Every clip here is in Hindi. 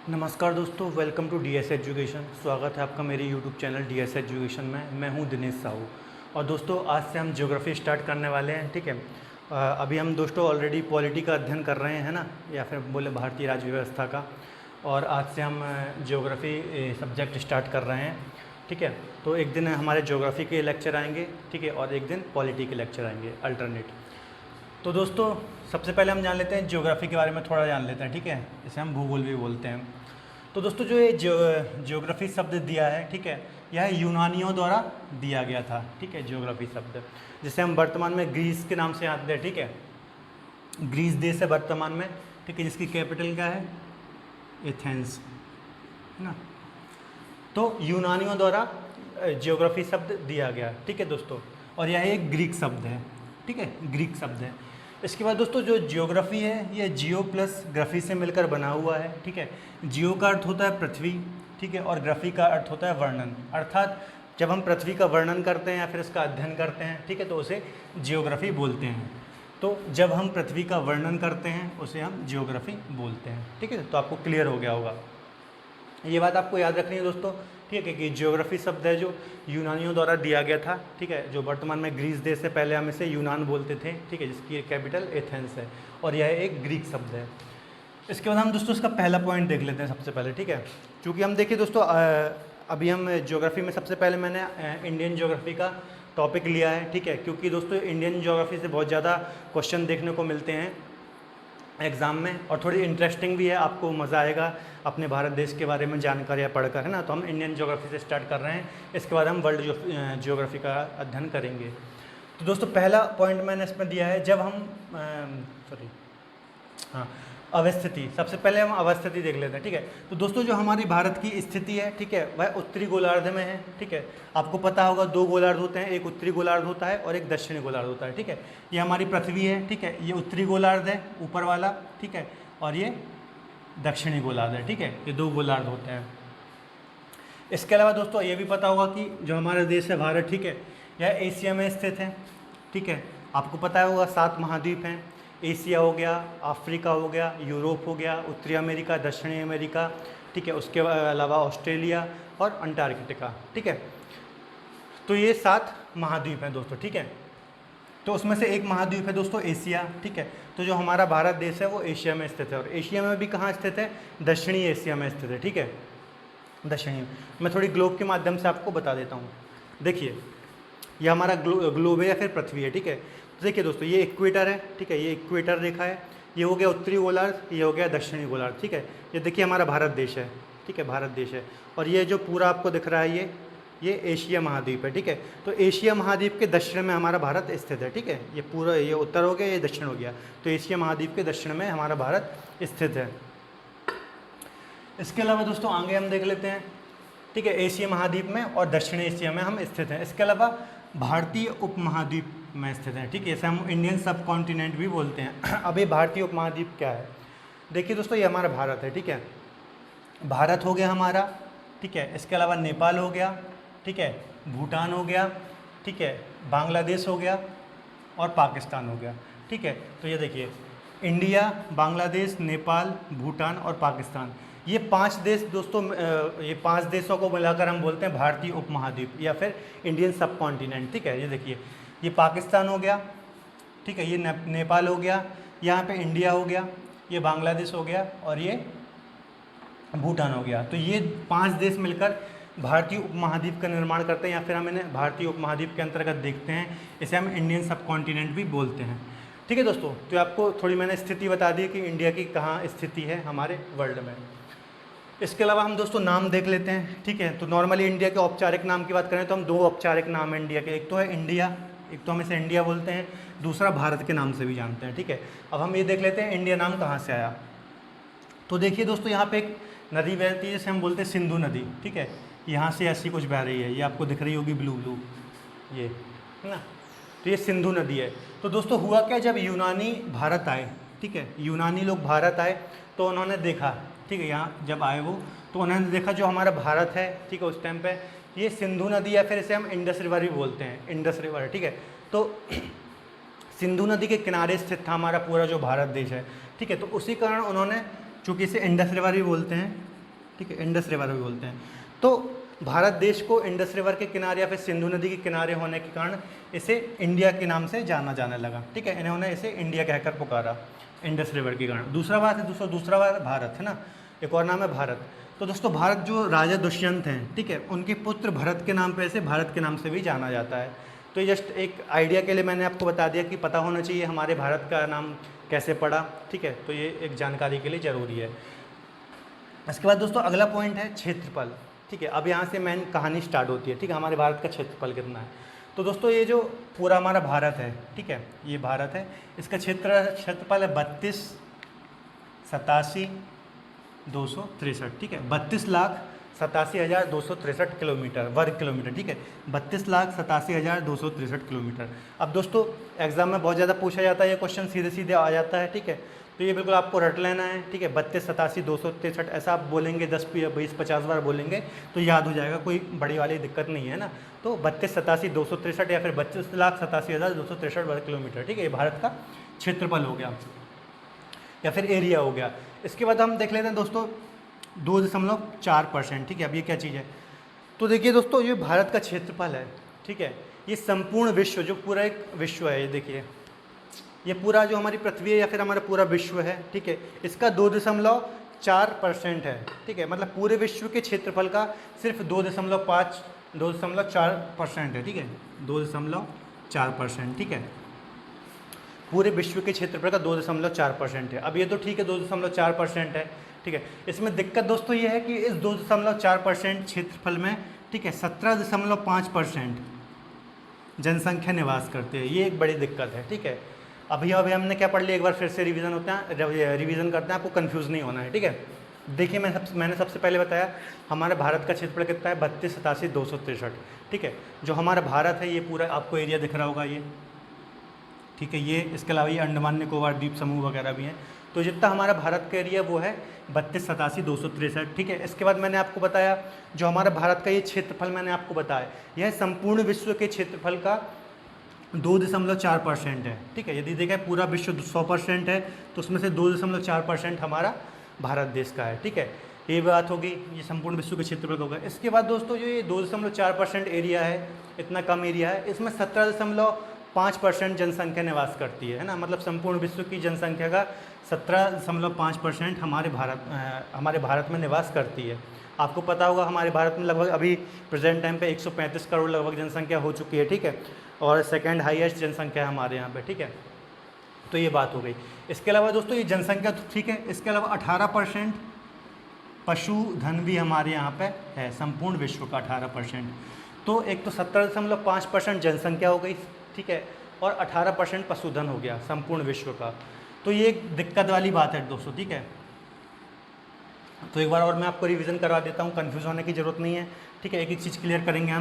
नमस्कार दोस्तों, वेलकम टू डीएस एजुकेशन। स्वागत है आपका मेरे यूट्यूब चैनल डीएस एजुकेशन में। मैं हूं दिनेश साहू। और दोस्तों आज से हम ज्योग्राफी स्टार्ट करने वाले हैं। ठीक है, अभी हम दोस्तों ऑलरेडी पॉलिटी का अध्ययन कर रहे हैं ना, या फिर बोले भारतीय राज्य व्यवस्था का। और आज से हम ज्योग्राफी सब्जेक्ट स्टार्ट कर रहे हैं। ठीक है, तो एक दिन हमारे ज्योग्राफी के लेक्चर आएंगे, ठीक है, और एक दिन पॉलिटी के लेक्चर आएंगे अल्टरनेट। तो दोस्तों सबसे पहले हम जान लेते हैं ज्योग्राफी के बारे में, थोड़ा जान लेते हैं। ठीक है, इसे हम भूगोल भी बोलते हैं। तो दोस्तों जो ये ज्योग्राफी शब्द दिया है, ठीक है, यह यूनानियों द्वारा दिया गया था। ठीक है, ज्योग्राफी शब्द जिसे हम वर्तमान में ग्रीस के नाम से जानते हैं। ठीक है, ग्रीस देश है वर्तमान में, ठीक है, जिसकी कैपिटल क्या है, एथेंस, है ना। तो यूनानियों द्वारा ज्योग्राफी शब्द दिया गया। ठीक है दोस्तों, और यह एक ग्रीक शब्द है। ठीक है, ग्रीक शब्द है। इसके बाद दोस्तों जो जियोग्राफी है, ये जियो प्लस ग्राफी से मिलकर बना हुआ है। ठीक है, जियो का अर्थ होता है पृथ्वी, ठीक है, और ग्राफी का अर्थ होता है वर्णन। अर्थात जब हम पृथ्वी का वर्णन करते हैं या फिर इसका अध्ययन करते हैं, ठीक है, तो उसे जियोग्राफी बोलते हैं। तो जब हम पृथ्वी का वर्णन करते हैं उसे हम जियोग्राफी बोलते हैं। ठीक है, तो आपको क्लियर हो गया होगा, ये बात आपको याद रखनी है दोस्तों। ठीक है, कि ज्योग्राफी शब्द है जो यूनानियों द्वारा दिया गया था। ठीक है, जो वर्तमान में ग्रीस देश से, पहले हम इसे यूनान बोलते थे। ठीक है, जिसकी कैपिटल एथेंस है, और यह एक ग्रीक शब्द है। इसके बाद हम दोस्तों इसका पहला पॉइंट देख लेते हैं सबसे पहले। ठीक है, क्योंकि हम देखिए दोस्तों अभी हम ज्योग्राफी में सबसे पहले मैंने इंडियन ज्योग्राफी का टॉपिक लिया है। ठीक है, क्योंकि दोस्तों इंडियन ज्योग्राफी से बहुत ज़्यादा क्वेश्चन देखने को मिलते हैं एग्ज़ाम में, और थोड़ी इंटरेस्टिंग भी है, आपको मज़ा आएगा अपने भारत देश के बारे में जानकारियाँ पढ़कर, है ना। तो हम इंडियन ज्योग्राफी से स्टार्ट कर रहे हैं, इसके बाद हम वर्ल्ड ज्योग्राफी का अध्ययन करेंगे। तो दोस्तों पहला पॉइंट मैंने इसमें दिया है, जब हम अवस्थिति, सबसे पहले हम अवस्थिति देख लेते हैं। ठीक है, तो दोस्तों जो हमारी भारत की स्थिति है, ठीक है, वह उत्तरी गोलार्ध में है। ठीक है, आपको पता होगा दो गोलार्ध होते हैं, एक उत्तरी गोलार्ध होता है और एक दक्षिणी गोलार्ध होता है। ठीक है, ये हमारी पृथ्वी है। ठीक है, ये उत्तरी गोलार्ध है ऊपर वाला, ठीक है, और ये दक्षिणी गोलार्ध है। ठीक है, ये दो गोलार्ध होते हैं। इसके अलावा दोस्तों ये भी पता होगा कि जो हमारा देश है भारत, ठीक है, यह एशिया में स्थित है। ठीक है, आपको पता होगा 7 महाद्वीप हैं। एशिया हो गया, अफ्रीका हो गया, यूरोप हो गया, उत्तरी अमेरिका, दक्षिणी अमेरिका, ठीक है, उसके अलावा ऑस्ट्रेलिया और अंटार्कटिका। ठीक है, तो ये 7 महाद्वीप हैं दोस्तों। ठीक है, तो उसमें से एक महाद्वीप है दोस्तों एशिया। ठीक है, तो जो हमारा भारत देश है वो एशिया में स्थित है, और एशिया में भी कहाँ स्थित है, दक्षिणी एशिया में स्थित है। ठीक है, दक्षिणी, मैं थोड़ी ग्लोब के माध्यम से आपको बता देता हूँ। देखिए ये हमारा ग्लोब है या फिर पृथ्वी है। ठीक है, तो देखिए दोस्तों ये इक्वेटर है। ठीक है, ये इक्वेटर रेखा है, ये हो गया उत्तरी गोलार्ध, ये हो गया दक्षिणी गोलार्ध। ठीक है, ये देखिए हमारा भारत देश है। ठीक है, भारत देश है, और ये जो पूरा आपको दिख रहा है ये एशिया महाद्वीप है। ठीक है, तो एशिया महाद्वीप के दक्षिण में हमारा भारत स्थित है। ठीक है, ये पूरा, ये उत्तर हो गया, ये दक्षिण हो गया, तो एशिया महाद्वीप के दक्षिण में हमारा भारत स्थित है। इसके अलावा दोस्तों आगे हम देख लेते हैं। ठीक है, एशिया महाद्वीप में और दक्षिण एशिया में हम स्थित हैं। इसके अलावा भारतीय उपमहाद्वीप में स्थित हैं। ठीक है, इसे हम इंडियन सब कॉन्टिनेंट भी बोलते हैं। अब ये भारतीय उपमहाद्वीप क्या है, देखिए दोस्तों, ये हमारा भारत है। ठीक है, भारत हो गया हमारा। ठीक है, इसके अलावा नेपाल हो गया, ठीक है, भूटान हो गया, ठीक है, बांग्लादेश हो गया और पाकिस्तान हो गया। ठीक है, तो ये देखिए इंडिया, बांग्लादेश, नेपाल, भूटान और पाकिस्तान, ये 5 देश दोस्तों, ये 5 देशों को मिलाकर हम बोलते हैं भारतीय उपमहाद्वीप या फिर इंडियन सब कॉन्टिनेंट। ठीक है, ये देखिए ये पाकिस्तान हो गया, ठीक है, ये नेपाल हो गया, यहाँ पे इंडिया हो गया, ये बांग्लादेश हो गया और ये भूटान हो गया। तो ये 5 देश मिलकर भारतीय उपमहाद्वीप का निर्माण करते हैं, या फिर हम इन्हें भारतीय उपमहाद्वीप के अंतर्गत देखते हैं, इसे हम इंडियन सब कॉन्टिनेंट भी बोलते हैं। ठीक है दोस्तों, तो आपको थोड़ी मैंने स्थिति बता दी कि इंडिया की कहाँ स्थिति है हमारे वर्ल्ड में। इसके अलावा हम दोस्तों नाम देख लेते हैं। ठीक है, तो नॉर्मली इंडिया के औपचारिक नाम की बात करें तो हम 2 औपचारिक नाम हैं इंडिया के, एक तो है इंडिया, एक तो हम इसे इंडिया बोलते हैं, दूसरा भारत के नाम से भी जानते हैं। ठीक है, अब हम ये देख लेते हैं इंडिया नाम कहाँ से आया। तो देखिए दोस्तों यहाँ पे एक नदी बहती है जिसे हम बोलते हैं सिंधु नदी। ठीक है, यहाँ से ऐसी कुछ बह रही है, ये आपको दिख रही होगी ब्लू ब्लू, ये है ना, तो ये सिंधु नदी है। तो दोस्तों हुआ क्या, जब यूनानी भारत आए, ठीक है, यूनानी लोग भारत आए तो उन्होंने देखा, ठीक है, यहाँ जब आए वो, तो उन्होंने देखा जो हमारा भारत है, ठीक है, उस टाइम पे ये सिंधु नदी या फिर इसे हम इंडस रिवर भी बोलते हैं, इंडस रिवर। ठीक है, तो सिंधु नदी के किनारे स्थित था हमारा पूरा जो भारत देश है। ठीक है, तो उसी कारण उन्होंने, चूँकि इसे इंडस रिवर भी बोलते हैं, ठीक है, इंडस रिवर भी बोलते हैं। तो भारत देश को इंडस रिवर के किनारे या फिर सिंधु नदी के किनारे होने के कारण इसे इंडिया के नाम से जाना जाने लगा। ठीक है, इन्होंने इसे इंडिया कहकर पुकारा इंडस रिवर के कारण। दूसरा बात है दोस्तों, दूसरा बात भारत है ना, एक और नाम है भारत। तो दोस्तों भारत जो राजा दुष्यंत हैं, ठीक है, उनके पुत्र भरत के नाम पे इसे भारत के नाम से भी जाना जाता है। तो ये जस्ट एक आइडिया के लिए मैंने आपको बता दिया कि पता होना चाहिए हमारे भारत का नाम कैसे पड़ा। ठीक है, तो ये एक जानकारी के लिए ज़रूरी है। इसके बाद दोस्तों अगला पॉइंट है क्षेत्रफल। ठीक है, अब यहाँ से मेन कहानी स्टार्ट होती है। ठीक है, हमारे भारत का क्षेत्रफल कितना है। तो दोस्तों ये जो पूरा हमारा भारत है, ठीक है, ये भारत है, इसका क्षेत्रफल है 32,87,263। ठीक है, 32,87,263 किलोमीटर, वर्ग किलोमीटर। ठीक है, 32,87,263 किलोमीटर। अब दोस्तों एग्जाम में बहुत ज़्यादा पूछा जाता है ये क्वेश्चन, सीधे सीधे आ जाता है। ठीक है, तो ये बिल्कुल आपको रट लेना है। ठीक है, 32,87,263 ऐसा आप बोलेंगे 10, 20, 50 बार बोलेंगे तो याद हो जाएगा, कोई बड़ी वाली दिक्कत नहीं है ना। तो 32,87,263 या फिर 32,87,263 वर्ग किलोमीटर। ठीक है, ये भारत का क्षेत्रफल हो गया या फिर एरिया हो गया। इसके बाद हम देख लेते हैं दोस्तों 2.4%। ठीक है, अब ये क्या चीज़ है, तो देखिए दोस्तों ये भारत का क्षेत्रफल है। ठीक है, ये संपूर्ण विश्व, जो पूरा एक विश्व है, ये देखिए ये पूरा जो हमारी पृथ्वी है या फिर हमारा पूरा विश्व है, ठीक है, इसका 2.4% है। ठीक है, मतलब पूरे विश्व के क्षेत्रफल का सिर्फ 2.4% है। ठीक है, 2.4%। ठीक है, पूरे विश्व के क्षेत्रफल का 2.4% है। अब ये तो ठीक है 2.4% है। ठीक है, इसमें दिक्कत दोस्तों ये है कि इस 2.4% क्षेत्रफल में, ठीक है, 17.5% जनसंख्या निवास करते हैं। ये एक बड़ी दिक्कत है। ठीक है, अभी हमने क्या पढ़ लिया, एक बार फिर से रिवीजन रिवीजन करते हैं, आपको कंफ्यूज नहीं होना है। ठीक है, देखिए मैंने सबसे पहले बताया हमारे भारत का क्षेत्रफल कितना है, 32,87,263। ठीक है, जो हमारा भारत है ये पूरा आपको एरिया दिख रहा होगा ये। ठीक है, ये इसके अलावा ये अंडमान निकोबार द्वीप समूह वगैरह भी हैं। तो जितना हमारा भारत का एरिया वो है 32,87,263। ठीक है, इसके बाद मैंने आपको बताया जो हमारा भारत का ये क्षेत्रफल मैंने आपको बताया, यह संपूर्ण विश्व के क्षेत्रफल का 2.4% है। ठीक है, यदि देखें पूरा विश्व 100% है तो उसमें से 2.4% हमारा भारत देश का है। ठीक है, ये बात होगी, ये संपूर्ण विश्व के क्षेत्रफल होगा। इसके बाद दोस्तों जो ये 2.4% एरिया है, इतना कम एरिया है, इसमें 17.5% जनसंख्या निवास करती है ना, मतलब संपूर्ण विश्व की जनसंख्या का 17.5% हमारे भारत में निवास करती है। आपको पता होगा हमारे भारत में लगभग अभी प्रेजेंट टाइम पे 135 करोड़ लगभग जनसंख्या हो चुकी है। ठीक है, और सेकंड हाईएस्ट जनसंख्या है हमारे यहाँ पे। ठीक है, तो ये बात हो गई। इसके अलावा दोस्तों ये जनसंख्या तो ठीक है, इसके अलावा 18% पशुधन भी हमारे यहाँ पे है, संपूर्ण विश्व का 18%। तो एक तो 17.5% जनसंख्या हो गई, ठीक है, और 18% पशुधन हो गया संपूर्ण विश्व का। तो ये एक दिक्कत वाली बात है दोस्तों। ठीक है, तो एक बार और मैं आपको रिवीजन करवा देता हूँ, कंफ्यूज होने की ज़रूरत नहीं है। ठीक है, एक एक चीज़ क्लियर करेंगे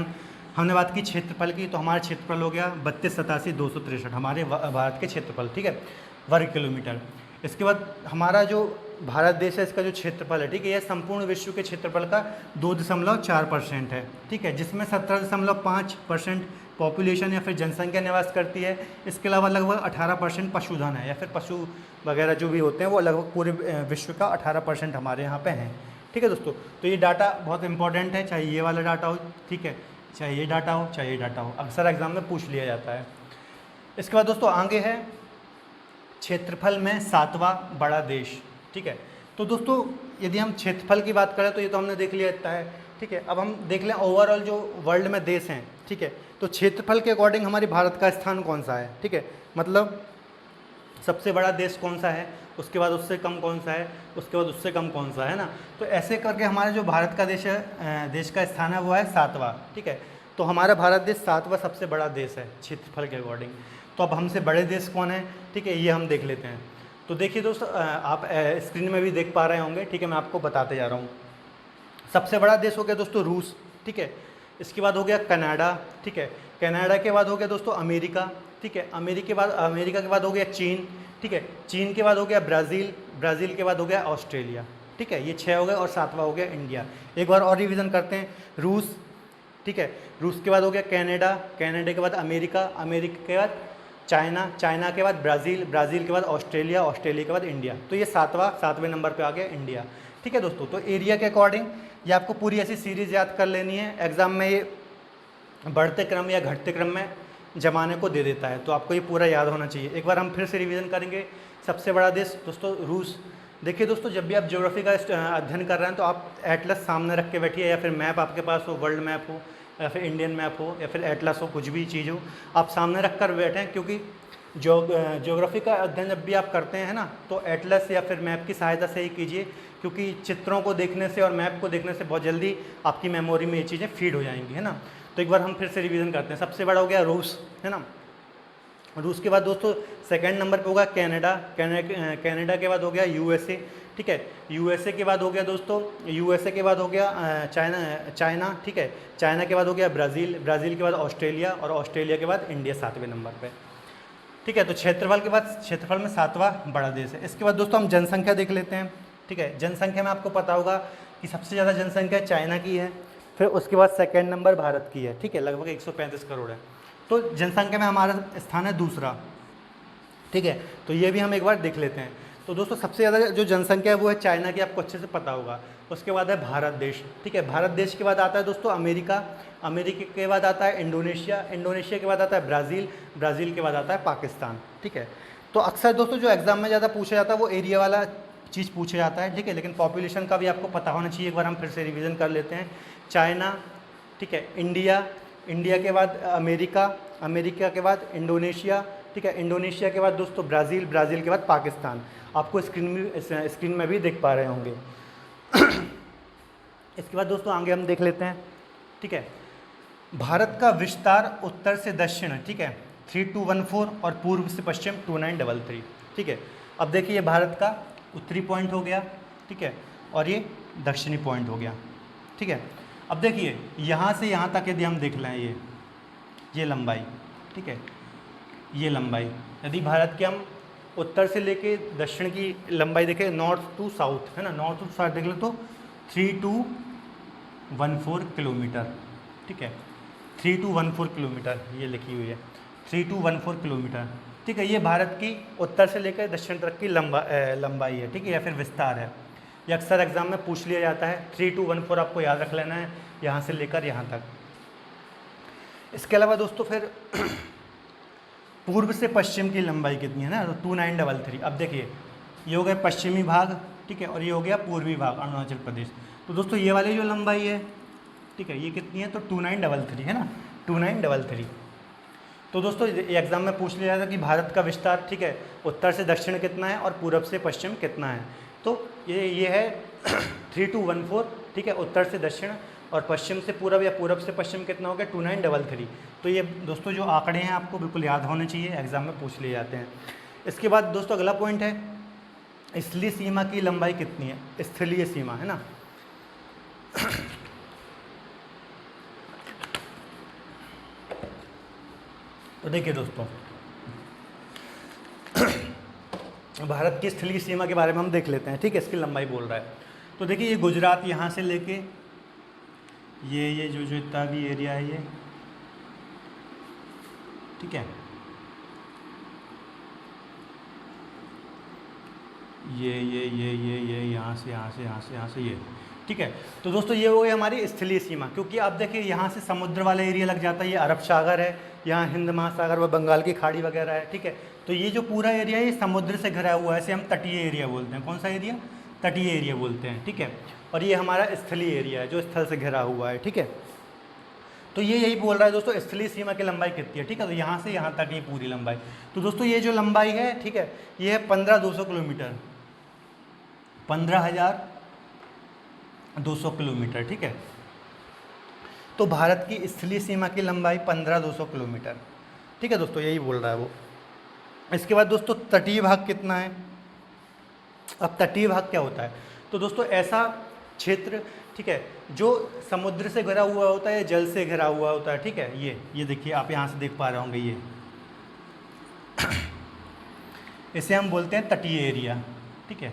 हमने बात की क्षेत्रफल की, तो हमारा क्षेत्रफल हो गया 32,87,263 हमारे भारत के क्षेत्रफल। ठीक है, वर्ग किलोमीटर। इसके बाद हमारा जो भारत देश है इसका जो क्षेत्रफल है, ठीक है, यह संपूर्ण विश्व के क्षेत्रफल का 2.4% है। ठीक है, जिसमें 17.5% पॉपुलेशन या फिर जनसंख्या निवास करती है। इसके अलावा लगभग 18% पशुधन है या फिर पशु वगैरह जो भी होते हैं वो लगभग पूरे विश्व का 18% हमारे यहाँ पे हैं। ठीक है दोस्तों, तो ये डाटा बहुत इंपॉर्टेंट है, चाहे ये वाला डाटा हो, ठीक है, चाहे ये डाटा हो, चाहे ये डाटा हो, अक्सर एग्जाम में पूछ लिया जाता है। इसके बाद दोस्तों आगे है क्षेत्रफल में 7वां बड़ा देश। ठीक है, तो दोस्तों यदि हम क्षेत्रफल की बात करें तो ये तो हमने देख लिया इतना है। ठीक है, अब हम देख लें ओवरऑल जो वर्ल्ड में देश हैं। ठीक है, तो क्षेत्रफल के अकॉर्डिंग हमारे भारत का स्थान कौन सा है। ठीक है, मतलब सबसे बड़ा देश कौन सा है, उसके बाद उससे कम कौन सा है, उसके बाद उससे कम कौन सा है ना। तो ऐसे करके हमारा जो भारत का देश है, देश का स्थान है वो है 7वां। ठीक है, तो हमारा भारत देश 7वां सबसे बड़ा देश है क्षेत्रफल के अकॉर्डिंग। तो अब हमसे बड़े देश कौन है, ठीक है, ये हम देख लेते हैं। तो देखिए दोस्तों, आप स्क्रीन में भी देख पा रहे होंगे। ठीक है, मैं आपको बताते जा रहा हूँ। सबसे बड़ा देश हो गया दोस्तों रूस। ठीक है, इसके बाद हो गया कनाडा। ठीक है, कनाडा के बाद हो गया दोस्तों अमेरिका। ठीक है, अमेरिका के बाद हो गया चीन। ठीक है, चीन के बाद हो गया ब्राज़ील, ब्राज़ील के बाद हो गया ऑस्ट्रेलिया। ठीक है, ये 6 हो गए और 7वां हो गया इंडिया। एक बार और रिवीजन करते हैं। रूस, ठीक है, रूस के बाद हो गया कनाडा, कनाडा के बाद अमेरिका, अमेरिका के बाद चाइना, चाइना के बाद ब्राज़ील, ब्राज़ील के बाद ऑस्ट्रेलिया, ऑस्ट्रेलिया के बाद इंडिया। तो ये 7वें नंबर पे आ गया इंडिया। ठीक है दोस्तों। तो एरिया के अकॉर्डिंग ये आपको पूरी ऐसी सीरीज़ याद कर लेनी है, एग्ज़ाम में ये बढ़ते क्रम या घटते क्रम में जमाने को दे देता है, तो आपको ये पूरा याद होना चाहिए। एक बार हम फिर से रिवीजन करेंगे। सबसे बड़ा देश दोस्तों रूस। देखिए दोस्तों, जब भी आप ज्योग्राफी का अध्ययन कर रहे हैं तो आप एटलस सामने रख के बैठिए, या फिर मैप आपके पास हो, वर्ल्ड मैप हो या फिर इंडियन मैप हो या फिर एटलस हो, कुछ भी चीज़ हो, आप सामने रख कर बैठें। क्योंकि ज्योग्राफी का अध्ययन जब भी आप करते हैं ना, तो एटलस या फिर मैप की सहायता से ही कीजिए, क्योंकि चित्रों को देखने से और मैप को देखने से बहुत जल्दी आपकी मेमोरी में ये चीज़ें फीड हो जाएंगी, है ना। तो एक बार हम फिर से रिवीजन करते हैं। सबसे बड़ा हो गया रूस, है ना। रूस के बाद दोस्तों सेकंड नंबर पे होगा कनाडा। कनाडा के बाद हो गया यूएसए, ठीक है। यूएसए के बाद हो गया दोस्तों, यूएसए के बाद हो गया चाइना, ठीक है। चाइना के बाद हो गया ब्राज़ील, ब्राज़ील के बाद ऑस्ट्रेलिया, और ऑस्ट्रेलिया के बाद इंडिया 7वें नंबर पे, ठीक है। तो क्षेत्रफल के बाद, क्षेत्रफल में 7वां बड़ा देश है। इसके बाद दोस्तों हम जनसंख्या देख लेते हैं, ठीक है। जनसंख्या में आपको पता होगा कि सबसे ज़्यादा जनसंख्या चाइना की है, फिर उसके बाद सेकेंड नंबर भारत की है, ठीक है, लगभग 135 करोड़ है। तो जनसंख्या में हमारा स्थान है दूसरा, ठीक है। तो ये भी हम एक बार देख लेते हैं। तो दोस्तों सबसे ज़्यादा जो जनसंख्या है वो है चाइना की, आपको अच्छे से पता होगा। उसके बाद है भारत देश, ठीक है। भारत देश के बाद आता है दोस्तों अमेरिका, अमेरिका के बाद आता है इंडोनेशिया, इंडोनेशिया के बाद आता है ब्राज़ील, ब्राज़ील के बाद आता है पाकिस्तान, ठीक है। तो अक्सर दोस्तों जो एग्ज़ाम में ज़्यादा पूछा जाता है वो एरिया वाला चीज़ पूछा जाता है, ठीक है। लेकिन पॉपुलेशन का भी आपको पता होना चाहिए। एक बार हम फिर से रिवीजन कर लेते हैं। चाइना, ठीक है, इंडिया, इंडिया के बाद अमेरिका, अमेरिका के बाद इंडोनेशिया, ठीक है, इंडोनेशिया के बाद दोस्तों ब्राज़ील, ब्राज़ील के बाद पाकिस्तान। आपको स्क्रीन में भी देख पा रहे होंगे। इसके बाद दोस्तों आगे हम देख लेते हैं, ठीक है। भारत का विस्तार उत्तर से दक्षिण, ठीक है, 3214 और पूर्व से पश्चिम 2933, ठीक है। अब देखिए ये भारत का उत्तरी पॉइंट हो गया, ठीक है, और ये दक्षिणी पॉइंट हो गया, ठीक है। अब देखिए यहाँ से यहाँ तक यदि हम देख लें ये लंबाई, ठीक है, ये लंबाई, यदि भारत के हम उत्तर से लेके दक्षिण की लंबाई देखें, नॉर्थ टू साउथ, है ना, नॉर्थ टू साउथ देख लो तो 3214 किलोमीटर, ठीक है, 3214 किलोमीटर ये लिखी हुई है, 3214 किलोमीटर, ठीक है। ये भारत की उत्तर से लेकर दक्षिण तक की लंबाई है, ठीक है, या फिर विस्तार है। ये अक्सर एग्जाम में पूछ लिया जाता है। 3214 आपको याद रख लेना है, यहाँ से लेकर यहाँ तक। इसके अलावा दोस्तों फिर पूर्व से पश्चिम की लंबाई कितनी है ना, तो 2933। अब देखिए ये हो गया पश्चिमी भाग, ठीक है, और ये हो गया पूर्वी भाग अरुणाचल प्रदेश। तो दोस्तों ये वाली जो लंबाई है, ठीक है, ये कितनी है, तो 2933 है ना, 2933। तो दोस्तों एग्जाम में पूछ लिया जाता है कि भारत का विस्तार, ठीक है, उत्तर से दक्षिण कितना है और पूरब से पश्चिम कितना है। तो ये है 3214, ठीक है, उत्तर से दक्षिण, और पश्चिम से पूरब या पूरब से पश्चिम कितना हो गया, 2933। तो ये दोस्तों जो आंकड़े हैं आपको बिल्कुल याद होने चाहिए, एग्जाम में पूछ लिए जाते हैं। इसके बाद दोस्तों अगला पॉइंट है स्थलीय सीमा की लंबाई कितनी है, स्थलीय सीमा, है ना। तो देखिए दोस्तों भारत की स्थलीय सीमा के बारे में हम देख लेते हैं, ठीक है, इसकी लंबाई बोल रहा है। तो देखिए ये गुजरात यहाँ से लेके ये जो इतना भी एरिया है ये, ठीक है, ये यहाँ से ये, ठीक है। तो दोस्तों ये हो गई हमारी स्थलीय सीमा, क्योंकि आप देखिए यहाँ से समुद्र वाला एरिया लग जाता है, ये अरब सागर है, यहाँ हिंद महासागर व बंगाल की खाड़ी वगैरह है, ठीक है। तो ये जो पूरा एरिया है ये समुद्र से घिरा हुआ है, इसे हम तटीय एरिया बोलते हैं। कौन सा एरिया, तटीय एरिया बोलते हैं, ठीक है। और ये हमारा स्थलीय एरिया है जो स्थल से घिरा हुआ है, ठीक है। तो ये यही बोल रहा है दोस्तों स्थलीय सीमा की लंबाई कितनी है, ठीक है। तो यहाँ से यहाँ तक ये पूरी लंबाई। तो दोस्तों ये जो लंबाई है, ठीक है, ये है 15200 किलोमीटर, 15200 किलोमीटर, ठीक है। तो भारत की स्थलीय सीमा की लंबाई 15200 किलोमीटर, ठीक है दोस्तों, यही बोल रहा है वो। इसके बाद दोस्तों तटीय भाग कितना है। अब तटीय भाग क्या होता है, तो दोस्तों ऐसा क्षेत्र, ठीक है, जो समुद्र से घिरा हुआ होता है, जल से घिरा हुआ होता है, ठीक है। ये देखिए आप यहाँ से देख पा रहे होंगे, ये इसे हम बोलते हैं तटीय एरिया, ठीक है।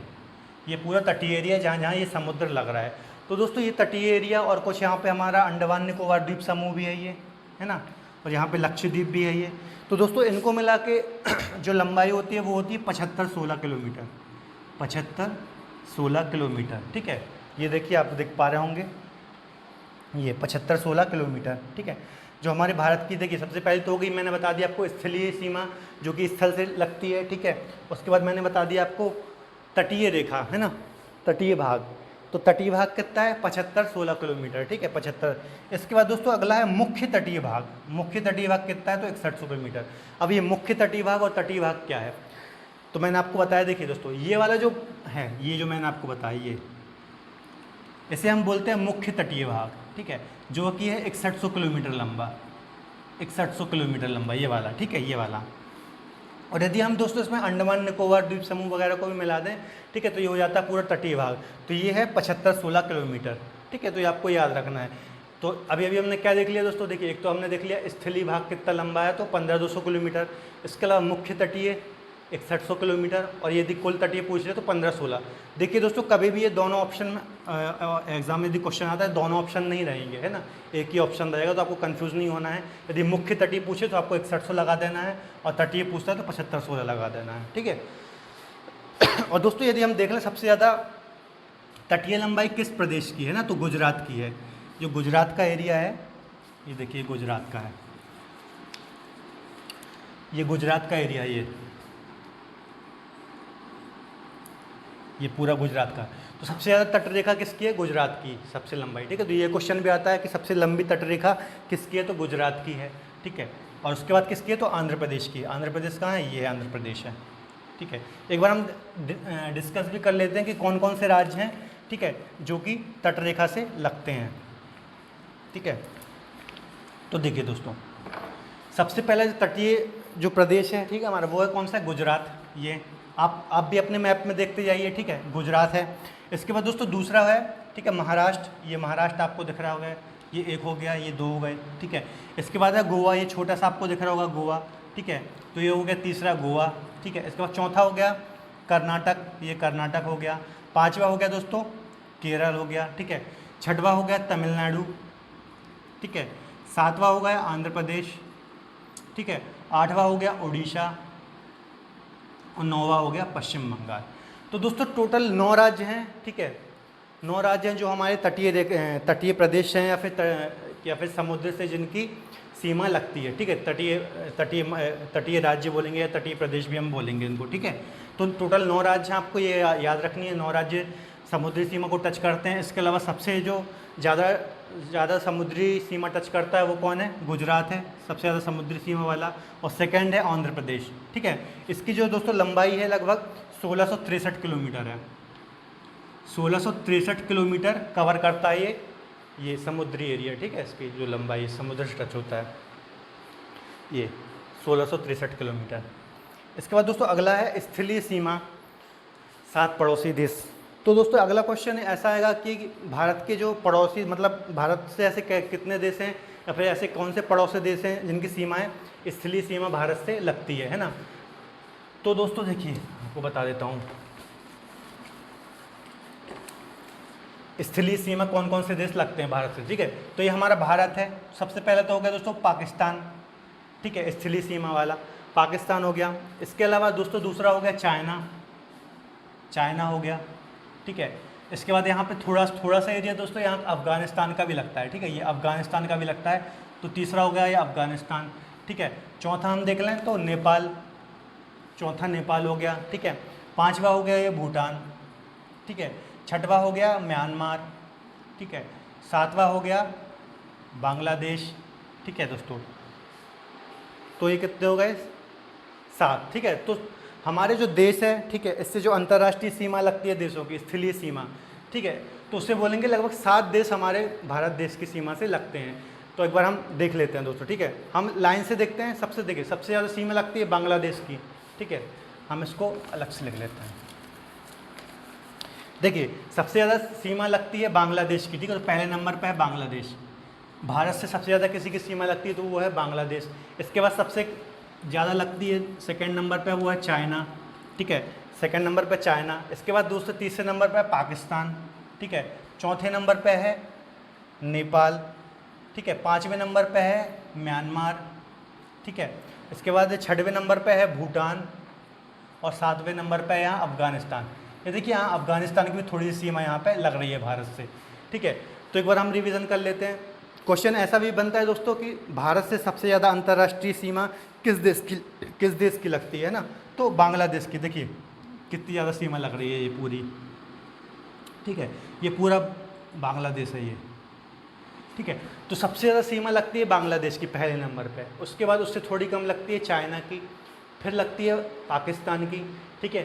ये पूरा तटीय एरिया जहाँ जहाँ ये समुद्र लग रहा है। तो दोस्तों ये तटीय एरिया, और कुछ यहाँ पे हमारा अंडमान निकोबार द्वीप समूह भी है ये, है ना, और यहाँ पे लक्षद्वीप भी है ये। तो दोस्तों इनको मिला के जो लंबाई होती है वो होती है 7516 किलोमीटर, 75 16 किलोमीटर, ठीक है। ये देखिए आप देख पा रहे होंगे, ये 75-16 किलोमीटर, ठीक है। जो हमारे भारत की देखिए सबसे पहले तो हो गई, मैंने बता दिया आपको स्थलीय सीमा जो कि स्थल से लगती है, ठीक है। उसके बाद मैंने बता दिया आपको तटीय रेखा, है ना, तटीय भाग। तो तटीय भाग कितना है? 75-16 किलोमीटर, ठीक है, 75। इसके बाद दोस्तों अगला है मुख्य तटीय भाग। मुख्य तटीय भाग कितना है? तो 61 किलोमीटर। अब ये मुख्य तटीय भाग और तटीय भाग क्या है, तो मैंने आपको बताया, देखिए दोस्तों ये वाला जो है, ये जो मैंने आपको बताया, ये इसे हम बोलते हैं मुख्य तटीय भाग, ठीक है, जो कि है 6100 किलोमीटर लंबा, 6100 किलोमीटर लंबा ये वाला, ठीक है, ये वाला। और यदि हम दोस्तों इसमें अंडमान निकोबार द्वीप समूह वगैरह को भी मिला दें, ठीक है, तो ये हो जाता है पूरा तटीय भाग। तो ये है 75-16 किलोमीटर, ठीक है, तो ये आपको याद रखना है। तो अभी अभी हमने क्या देख लिया दोस्तों, देखिए एक तो हमने देख लिया स्थलीय भाग कितना लंबा है, तो 1500 किलोमीटर। इसके अलावा मुख्य तटीय 6100 किलोमीटर, और यदि कुल तटीय पूछ रहे तो 15-16। देखिए दोस्तों कभी भी ये दोनों ऑप्शन में एग्जाम में यदि क्वेश्चन आता है, दोनों ऑप्शन नहीं रहेंगे, है ना, एक ही ऑप्शन रहेगा, तो आपको कंफ्यूज नहीं होना है। यदि मुख्य तटीय पूछे तो आपको 6100 लगा देना है, और तटीय पूछता है तो 75-16 लगा देना है, ठीक है। और दोस्तों यदि हम देख लें सबसे ज़्यादा तटीय लंबाई किस प्रदेश की है ना, तो गुजरात की है। जो गुजरात का एरिया है, ये देखिए गुजरात का है, ये गुजरात का एरिया, ये पूरा गुजरात का। तो सबसे ज़्यादा तटरेखा किसकी है? गुजरात की सबसे लंबाई, ठीक है। तो ये क्वेश्चन भी आता है कि सबसे लंबी तटरेखा किसकी है, तो गुजरात की है, ठीक है। और उसके बाद किसकी है, तो आंध्र प्रदेश की। आंध्र प्रदेश कहाँ है? ये आंध्र प्रदेश है, ठीक है। एक बार हम डिस्कस भी कर लेते हैं कि कौन कौन से राज्य हैं, ठीक है, जो कि तटरेखा से लगते हैं, ठीक है। तो देखिए दोस्तों सबसे पहला जो तटीय जो प्रदेश है, ठीक है, हमारा वो है कौन सा? गुजरात। ये आप भी अपने मैप में देखते जाइए, ठीक है, गुजरात है। इसके बाद दोस्तों दूसरा है, ठीक है, महाराष्ट्र। ये महाराष्ट्र आपको दिख रहा होगा, ये एक हो गया, ये दो हो गए, ठीक है। इसके बाद है गोवा, ये छोटा सा आपको दिख रहा होगा गोवा, ठीक है, तो ये हो गया तीसरा गोवा, ठीक है। इसके बाद चौथा हो गया कर्नाटक, ये कर्नाटक हो गया। पाँचवा हो गया दोस्तों केरल हो गया, ठीक है। छठवा हो गया तमिलनाडु, ठीक है। सातवां हो गया आंध्र प्रदेश, ठीक है। आठवां हो गया उड़ीसा, और नौवां हो गया पश्चिम बंगाल। तो दोस्तों टोटल 9 राज्य हैं, ठीक है, 9 राज्य हैं जो हमारे तटीय प्रदेश हैं, या फिर समुद्र से जिनकी सीमा लगती है, ठीक है। तटीय राज्य बोलेंगे या तटीय प्रदेश भी हम बोलेंगे इनको, ठीक है। तो टोटल 9 राज्य हैं, आपको ये याद रखनी है। 9 राज्य समुद्री सीमा को टच करते हैं। इसके अलावा सबसे जो ज़्यादा समुद्री सीमा टच करता है वो कौन है? गुजरात है, सबसे ज़्यादा समुद्री सीमा वाला। और सेकंड है आंध्र प्रदेश, ठीक है। इसकी जो दोस्तों लंबाई है लगभग 1663 किलोमीटर है। 1663 किलोमीटर कवर करता है ये समुद्री एरिया, ठीक है। इसकी जो लंबाई समुद्र से टच होता है, ये 1663 किलोमीटर। इसके बाद दोस्तों अगला है स्थलीय सीमा, 7 पड़ोसी देश। तो दोस्तों अगला क्वेश्चन ऐसा आएगा कि भारत के जो पड़ोसी, मतलब भारत से ऐसे कितने देश हैं, या फिर ऐसे कौन से पड़ोसी देश हैं जिनकी सीमाएं स्थलीय सीमा भारत से लगती है ना। तो दोस्तों देखिए आपको बता देता हूँ स्थलीय सीमा कौन कौन से देश लगते हैं भारत से, ठीक है। तो ये हमारा भारत है। सबसे पहले तो हो गया दोस्तों पाकिस्तान, ठीक है, स्थलीय सीमा वाला पाकिस्तान हो गया। इसके अलावा दोस्तों दूसरा हो गया चाइना हो गया, ठीक है। इसके बाद यहाँ पे थोड़ा सा एरिया दोस्तों यहाँ अफगानिस्तान का भी लगता है, ठीक है, ये अफगानिस्तान का भी लगता है। तो तीसरा हो गया ये अफगानिस्तान, ठीक है। चौथा हम देख लें तो नेपाल, चौथा नेपाल हो गया, ठीक है। पांचवा हो गया ये भूटान, ठीक है। छठवा हो गया म्यांमार, ठीक है। सातवां हो गया बांग्लादेश, ठीक है दोस्तों। तो ये कितने हो गए? 7, ठीक है। तो हमारे जो देश है, ठीक है, इससे जो अंतर्राष्ट्रीय सीमा लगती है देशों की, स्थलीय सीमा, ठीक है, तो उससे बोलेंगे लगभग 7 देश हमारे भारत देश की सीमा से लगते हैं। तो एक बार हम देख लेते हैं दोस्तों, ठीक है। हम लाइन से देखते हैं। देखिए सबसे ज़्यादा सीमा लगती है बांग्लादेश की, ठीक है, हम इसको अलग से लिख लेते हैं। देखिए सबसे ज़्यादा सीमा लगती है बांग्लादेश की, ठीक है, तो पहले नंबर पर है बांग्लादेश। भारत से सबसे ज़्यादा किसी की सीमा लगती है तो वो है बांग्लादेश। इसके बाद सबसे ज़्यादा लगती है सेकंड नंबर पे वो है चाइना, ठीक है, सेकंड नंबर पे चाइना। इसके बाद दूसरे तीसरे नंबर पे पाकिस्तान, ठीक है। चौथे नंबर पे है नेपाल, ठीक है। पाँचवें नंबर पे है म्यांमार, ठीक है। इसके बाद छठवें नंबर पे है भूटान, और 7वें नंबर पे है यहाँ अफगानिस्तान। ये देखिए यहाँ अफगानिस्तान की भी थोड़ी सी सीमा यहाँ पे लग रही है भारत से, ठीक है। तो एक बार हम रिवीजन कर लेते हैं। क्वेश्चन ऐसा भी बनता है दोस्तों कि भारत से सबसे ज़्यादा अंतर्राष्ट्रीय सीमा किस देश की लगती है ना, तो बांग्लादेश की। देखिए कितनी ज़्यादा सीमा लग रही है ये पूरी, ठीक है, ये पूरा बांग्लादेश है ये, ठीक है। तो सबसे ज़्यादा सीमा लगती है बांग्लादेश की पहले नंबर पे, उसके बाद उससे थोड़ी कम लगती है चाइना की, फिर लगती है पाकिस्तान की, ठीक है,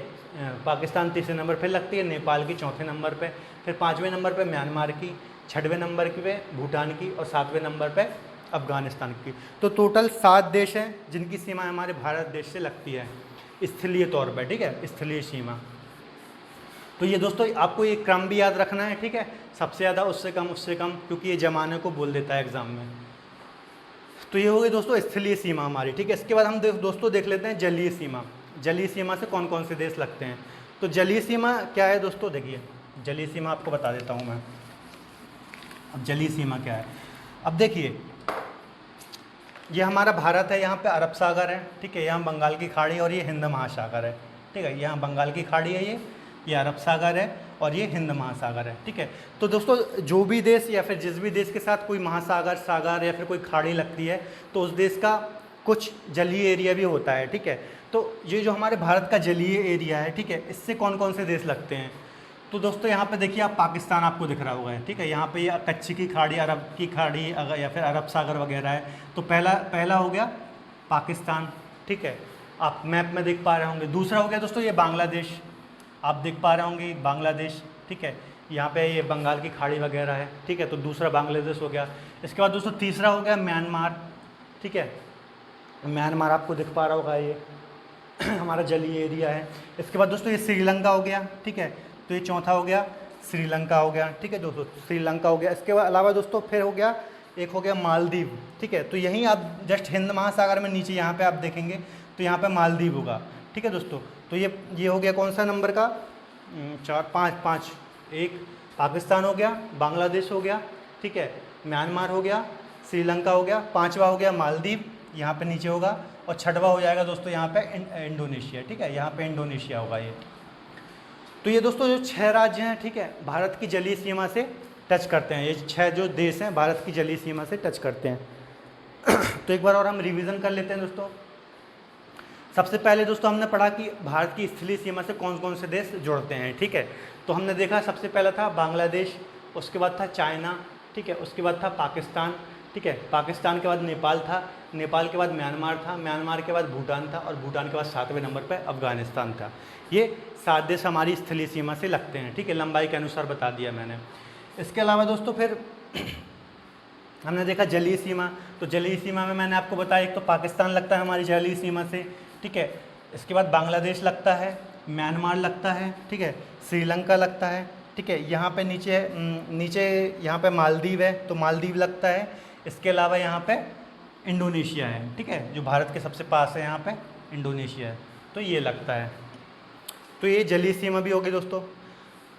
पाकिस्तान तीसरे नंबर, फिर लगती है नेपाल की चौथे नंबर पे, फिर पाँचवें नंबर पे म्यांमार की, छठवें नंबर पे भूटान की और सातवें नंबर पे अफगानिस्तान की। तो टोटल 7 देश हैं जिनकी सीमा हमारे भारत देश से लगती है स्थलीय तौर पर, ठीक है, स्थलीय सीमा। तो ये दोस्तों आपको ये क्रम भी याद रखना है, ठीक है, सबसे ज़्यादा, उससे कम, क्योंकि ये जमाने को बोल देता है एग्जाम में। तो ये हो गई दोस्तों स्थलीय सीमा हमारी, ठीक है। इसके बाद हम दोस्तों देख लेते हैं जलीय सीमा। जलीय सीमा से कौन कौन से देश लगते हैं। तो जलीय सीमा क्या है दोस्तों, देखिए जलीय सीमा आपको बता देता हूँ मैं। अब जलीय सीमा क्या है, अब देखिए ये हमारा भारत है, यहाँ पे अरब सागर है, ठीक है, यहाँ बंगाल की खाड़ी और ये हिंद महासागर है, ठीक है, यहाँ बंगाल की खाड़ी है, ये अरब सागर है और ये हिंद महासागर है, ठीक है। तो दोस्तों जो भी देश या फिर जिस भी देश के साथ कोई महासागर, सागर या फिर कोई खाड़ी लगती है तो उस देश का कुछ जलीय एरिया भी होता है, ठीक है। तो ये जो हमारे भारत का जलीय एरिया है, ठीक है, इससे कौन कौन से देश लगते हैं। तो दोस्तों यहाँ पे देखिए आप पाकिस्तान आपको दिख रहा होगा, ठीक है, यहाँ पे ये कच्छ की खाड़ी, अरब की खाड़ी या फिर अरब सागर वगैरह है। तो पहला हो गया पाकिस्तान, ठीक है, आप मैप में देख पा रहे होंगे। दूसरा हो गया दोस्तों ये बांग्लादेश, आप देख पा रहे होंगे बांग्लादेश, ठीक है, यहाँ पे ये बंगाल की खाड़ी वगैरह है, ठीक है, तो दूसरा बांग्लादेश हो गया। इसके बाद दोस्तों तीसरा हो गया म्यांमार, ठीक है, म्यांमार आपको दिख पा रहा होगा, ये हमारा जलीय एरिया है। इसके बाद दोस्तों ये श्रीलंका हो गया, ठीक है, तो ये चौथा हो गया श्रीलंका हो गया, ठीक है दोस्तों, श्रीलंका हो गया। इसके अलावा दोस्तों फिर हो गया एक हो गया मालदीव, ठीक है, तो यहीं आप जस्ट हिंद महासागर में नीचे यहाँ पे आप देखेंगे तो यहाँ पे मालदीव होगा, ठीक है दोस्तों। तो ये हो गया कौन सा नंबर का, 4 5 एक पाकिस्तान हो गया, बांग्लादेश हो गया, ठीक है, म्यांमार हो गया, श्रीलंका हो गया, पाँचवा हो गया मालदीव, यहाँ पे नीचे होगा, और छठवा हो जाएगा दोस्तों यहाँ पे इंडोनेशिया, ठीक है, यहाँ पे इंडोनेशिया होगा ये। तो ये दोस्तों जो 6 राज्य हैं, ठीक है, भारत की जलीय सीमा से टच करते हैं, ये 6 जो देश हैं भारत की जलीय सीमा से टच करते हैं। तो एक बार और हम रिवीजन कर लेते हैं दोस्तों। सबसे पहले दोस्तों हमने पढ़ा कि भारत की स्थलीय सीमा से कौन कौन से देश जुड़ते हैं, ठीक है। तो हमने देखा सबसे पहला था बांग्लादेश, उसके बाद था चाइना, ठीक है, उसके बाद था पाकिस्तान, ठीक है, पाकिस्तान के बाद नेपाल था, नेपाल के बाद म्यांमार था, म्यांमार के बाद भूटान था, और भूटान के बाद 7वें नंबर पर अफगानिस्तान था। ये 7 देश हमारी स्थलीय सीमा से लगते हैं, ठीक है, लंबाई के अनुसार बता दिया मैंने। इसके अलावा दोस्तों फिर हमने देखा जलीय सीमा। तो जलीय सीमा में मैंने आपको बताया एक तो पाकिस्तान लगता है हमारी जलीय सीमा से, ठीक है, इसके बाद बांग्लादेश लगता है, म्यांमार लगता है, ठीक है, श्रीलंका लगता है, ठीक है, यहाँ पे नीचे यहाँ पे मालदीव है तो मालदीव लगता है। इसके अलावा यहाँ पे इंडोनेशिया है, ठीक है, जो भारत के सबसे पास है, यहाँ पे इंडोनेशिया है, तो ये लगता है। तो ये जलीय सीमा भी हो गई दोस्तों।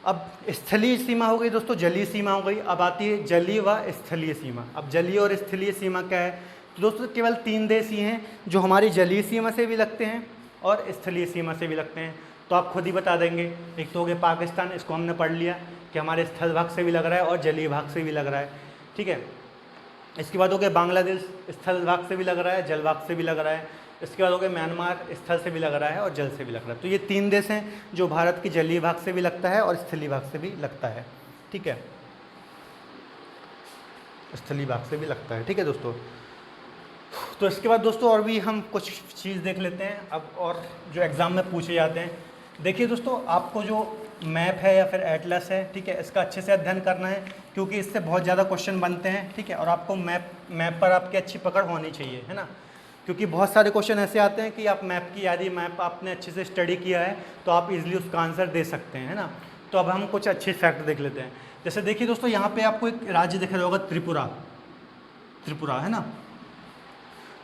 अब स्थलीय सीमा हो गई दोस्तों, जलीय सीमा हो गई, अब आती है जलीय व स्थलीय सीमा। अब जलीय और स्थलीय सीमा क्या है, तो दोस्तों केवल 3 देश ही हैं जो हमारी जलीय सीमा से भी लगते हैं और स्थलीय सीमा से भी लगते हैं। तो आप खुद ही बता देंगे, एक तो हो गया पाकिस्तान, इसको हमने पढ़ लिया कि हमारे स्थल भाग से भी लग रहा है और जलीय भाग से भी लग रहा है, ठीक है। इसके बाद हो गया बांग्लादेश, स्थल भाग से भी लग रहा है, जल भाग से भी लग रहा है। इसके बाद हो गया म्यांमार, स्थल से भी लग रहा है और जल से भी लग रहा है। तो ये 3 देश हैं जो भारत की जलीय भाग से भी लगता है और स्थलीय भाग से भी लगता है, ठीक है, स्थलीय भाग से भी लगता है, ठीक है दोस्तों। तो इसके बाद दोस्तों और भी हम कुछ चीज़ देख लेते हैं अब, और जो एग्ज़ाम में पूछे जाते हैं। देखिए दोस्तों, आपको जो मैप है या फिर एटलस है, ठीक है, इसका अच्छे से अध्ययन करना है क्योंकि इससे बहुत ज़्यादा क्वेश्चन बनते हैं, ठीक है, और आपको मैप पर आपकी अच्छी पकड़ होनी चाहिए, है ना, क्योंकि बहुत सारे क्वेश्चन ऐसे आते हैं कि आप मैप की यदि मैप आपने अच्छे से स्टडी किया है तो आप इजीली उसका आंसर दे सकते हैं, है ना। तो अब हम कुछ अच्छे फैक्ट देख लेते हैं। जैसे देखिए दोस्तों, यहाँ पे आपको एक राज्य दिख रहा होगा, त्रिपुरा, है ना।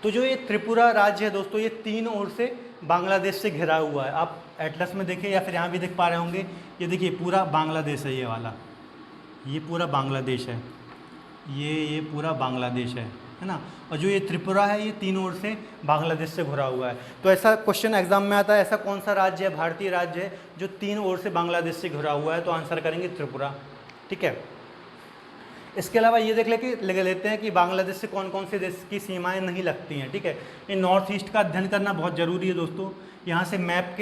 तो जो ये त्रिपुरा राज्य है दोस्तों, ये 3 ओर से बांग्लादेश से घिरा हुआ है। आप एटलस में देखिए या फिर यहाँ भी देख पा रहे होंगे, ये देखिए पूरा बांग्लादेश है, ये वाला, ये पूरा बांग्लादेश है, ये पूरा बांग्लादेश है, है ना। और जो ये त्रिपुरा है ये तीनों ओर से बांग्लादेश से घुरा हुआ है। तो ऐसा क्वेश्चन एग्जाम में आता है, ऐसा कौन सा राज्य है, भारतीय राज्य है जो तीन ओर से बांग्लादेश से घुरा हुआ है, तो आंसर करेंगे त्रिपुरा, ठीक है। इसके अलावा ये देख लेते हैं कि बांग्लादेश से कौन कौन से देश की सीमाएं नहीं लगती हैं, ठीक है। ये नॉर्थ ईस्ट का अध्ययन करना बहुत ज़रूरी है दोस्तों। यहाँ से मैप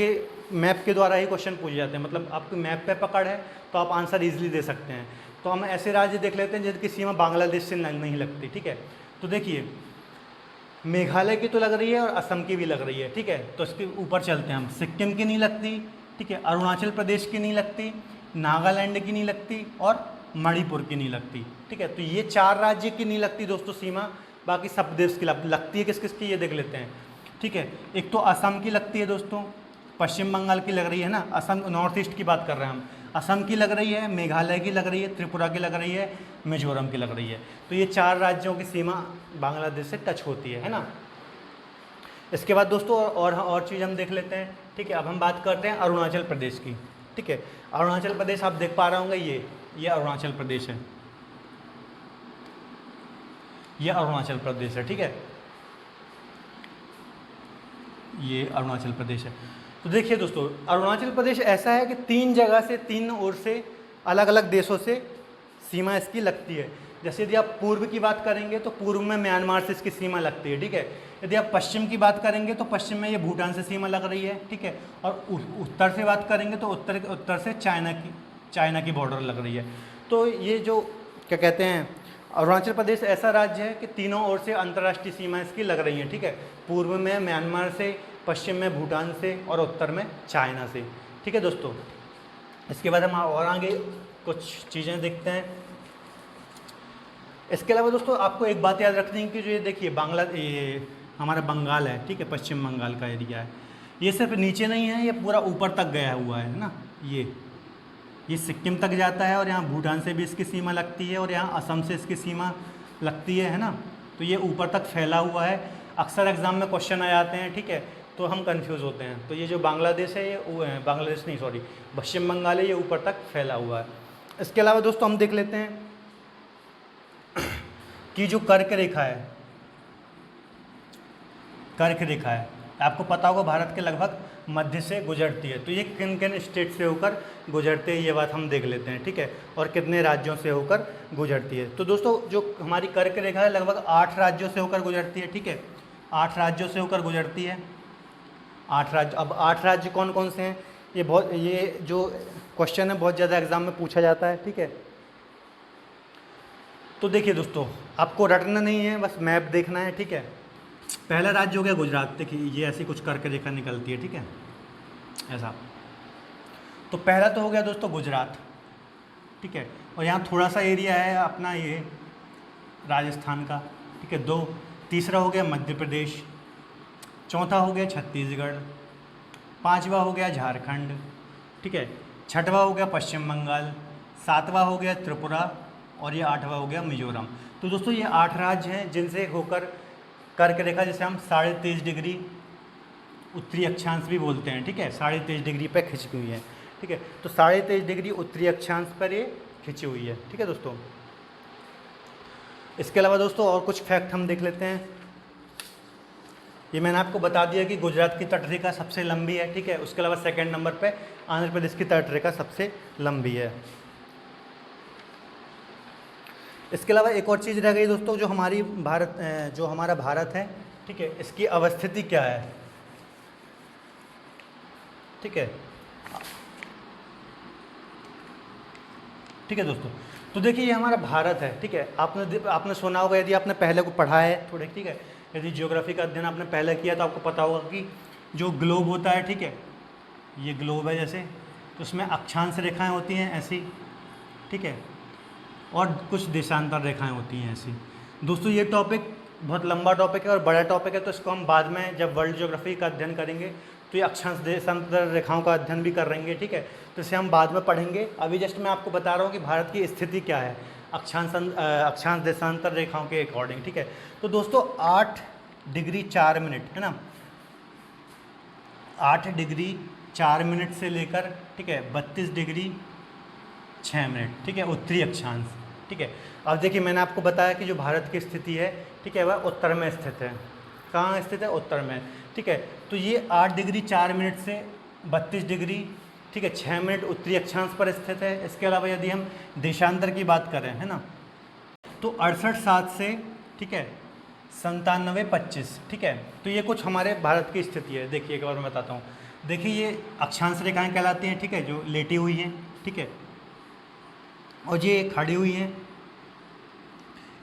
के द्वारा ही क्वेश्चन पूछे जाते हैं, मतलब आपको मैप पे पकड़ है तो आप आंसर ईजिली दे सकते हैं। तो हम ऐसे राज्य देख लेते हैं जिनकी सीमा बांग्लादेश से नहीं लगती, ठीक है। तो देखिए मेघालय की तो लग रही है और असम की भी लग रही है, ठीक है। तो इसके ऊपर चलते हैं हम, सिक्किम की नहीं लगती, ठीक है, अरुणाचल प्रदेश की नहीं लगती, नागालैंड की नहीं लगती और मणिपुर की नहीं लगती, ठीक है। तो ये 4 राज्य की नहीं लगती दोस्तों सीमा, बाकी सब देश की लगती है। किस किस की ये देख लेते हैं, ठीक है। एक तो असम की लगती है दोस्तों, पश्चिम बंगाल की लग रही है ना, असम नॉर्थ ईस्ट की बात कर रहे हैं हम, असम की लग रही है, मेघालय की लग रही है, त्रिपुरा की लग रही है, मिजोरम की लग रही है। तो ये 4 राज्यों की सीमा बांग्लादेश से टच होती है ना। इसके बाद दोस्तों और चीज़ हम देख लेते हैं, ठीक है। अब हम बात करते हैं अरुणाचल प्रदेश की, ठीक है। अरुणाचल प्रदेश आप देख पा रहे होंगे, ये अरुणाचल प्रदेश है, ये अरुणाचल प्रदेश है, ठीक है, ये अरुणाचल प्रदेश है। तो देखिए दोस्तों अरुणाचल प्रदेश ऐसा है कि 3 जगह से 3 ओर से अलग अलग देशों से सीमा इसकी लगती है। जैसे यदि आप पूर्व की बात करेंगे तो पूर्व में म्यांमार से इसकी सीमा लगती है, ठीक है। यदि आप पश्चिम की बात करेंगे तो पश्चिम में ये भूटान से सीमा लग रही है, ठीक है। और उत्तर से बात करेंगे तो उत्तर से चाइना की बॉर्डर लग रही है। तो ये जो क्या कहते हैं, अरुणाचल प्रदेश ऐसा राज्य है कि तीनों ओर से अंतर्राष्ट्रीय सीमा इसकी लग रही है, ठीक है। पूर्व में म्यांमार से, पश्चिम में भूटान से और उत्तर में चाइना से, ठीक है दोस्तों। इसके बाद हम और आगे कुछ चीज़ें देखते हैं। इसके अलावा दोस्तों आपको एक बात याद रखनी है कि जो ये देखिए ये हमारा बंगाल है, ठीक है, पश्चिम बंगाल का एरिया है, ये सिर्फ नीचे नहीं है, ये पूरा ऊपर तक गया हुआ है ना। ये सिक्किम तक जाता है और यहाँ भूटान से भी इसकी सीमा लगती है और यहाँ असम से इसकी सीमा लगती है ना। तो ये ऊपर तक फैला हुआ है। अक्सर एग्जाम में क्वेश्चन आ जाते हैं, ठीक है, तो हम कंफ्यूज होते हैं। तो ये जो बांग्लादेश है, ये बांग्लादेश नहीं सॉरी पश्चिम बंगाल है, ये ऊपर तक फैला हुआ है। इसके अलावा दोस्तों हम देख लेते हैं कि जो कर्क रेखा है, आपको पता होगा भारत के लगभग मध्य से गुजरती है। तो ये किन किन स्टेट से होकर गुजरते हैं ये बात हम देख लेते हैं, ठीक है, और कितने राज्यों से होकर गुजरती है। तो दोस्तों जो हमारी कर्क रेखा है लगभग 8 राज्यों से होकर गुजरती है, ठीक है, 8 राज्यों से होकर गुजरती है, 8 राज्य। अब 8 राज्य कौन कौन से हैं, ये जो क्वेश्चन है बहुत ज़्यादा एग्जाम में पूछा जाता है, ठीक है। तो देखिए दोस्तों आपको रटना नहीं है, बस मैप देखना है, ठीक है। पहला राज्य हो गया गुजरात, देखिए ये ऐसी कुछ कर्क रेखा निकलती है, ठीक है, ऐसा। तो पहला तो हो गया दोस्तों गुजरात, ठीक है, और यहाँ थोड़ा सा एरिया है अपना ये राजस्थान का, ठीक है, 2। तीसरा हो गया मध्य प्रदेश, चौथा हो गया छत्तीसगढ़, 5वां हो गया झारखंड, ठीक है, 6वां हो गया पश्चिम बंगाल, 7वां हो गया त्रिपुरा और ये 8वां हो गया मिजोरम। तो दोस्तों ये 8 राज्य हैं जिनसे होकर कर्क रेखा, जिसे हम 23.5 डिग्री उत्तरी अक्षांश भी बोलते हैं, ठीक है, 23.5 डिग्री पर खिंची हुई है, ठीक है। तो 23.5 डिग्री उत्तरी अक्षांश पर ये खिंची हुई है, ठीक है दोस्तों। इसके अलावा दोस्तों और कुछ फैक्ट हम देख लेते हैं। ये मैंने आपको बता दिया कि गुजरात की तटरेखा सबसे लंबी है, ठीक है। उसके अलावा सेकंड नंबर पे आंध्र प्रदेश की तटरेखा सबसे लंबी है। इसके अलावा एक और चीज़ रह गई दोस्तों, जो हमारा भारत है, ठीक है, इसकी अवस्थिति क्या है, ठीक है, ठीक है दोस्तों। तो देखिए ये हमारा भारत है, ठीक है। आपने सुना होगा, यदि आपने पहले को पढ़ा है थोड़े, ठीक है, यदि ज्योग्राफी का अध्ययन आपने पहले किया तो आपको पता होगा कि जो ग्लोब होता है, ठीक है, ये ग्लोब है जैसे, तो उसमें अक्षांश रेखाएं होती हैं ऐसी, ठीक है, और कुछ देशांतर रेखाएं होती हैं ऐसी। दोस्तों ये टॉपिक बहुत लंबा टॉपिक है और बड़ा टॉपिक है, तो इसको हम बाद में जब वर्ल्ड ज्योग्राफी का अध्ययन करेंगे तो ये अक्षांश देशांतर रेखाओं का अध्ययन भी करेंगे, ठीक है, तो इसे हम बाद में पढ़ेंगे। अभी जस्ट मैं आपको बता रहा हूँ कि भारत की स्थिति क्या है अक्षांश देशांतर रेखाओं के अकॉर्डिंग, ठीक है। तो दोस्तों 8 डिग्री 4 मिनट है ना, 8 डिग्री 4 मिनट से लेकर, ठीक है, 32 डिग्री 6 मिनट, ठीक है, उत्तरी अक्षांश, ठीक है। अब देखिए मैंने आपको बताया कि जो भारत की स्थिति है, ठीक है, वह उत्तर में स्थित है। कहाँ स्थित है? उत्तर में, ठीक है। तो ये 8 डिग्री 4 मिनट से 32 डिग्री, ठीक है, 6 मिनट उत्तरी अक्षांश पर स्थित है। इसके अलावा यदि हम देशांतर की बात करें, है ना, तो 68 से, ठीक है, 97-25, ठीक है। तो ये कुछ हमारे भारत की स्थिति है। देखिए एक बार मैं बताता हूँ। देखिए ये अक्षांश रेखाएं कहलाती हैं, ठीक है, जो लेटी हुई हैं, ठीक है, और ये खड़ी हुई हैं,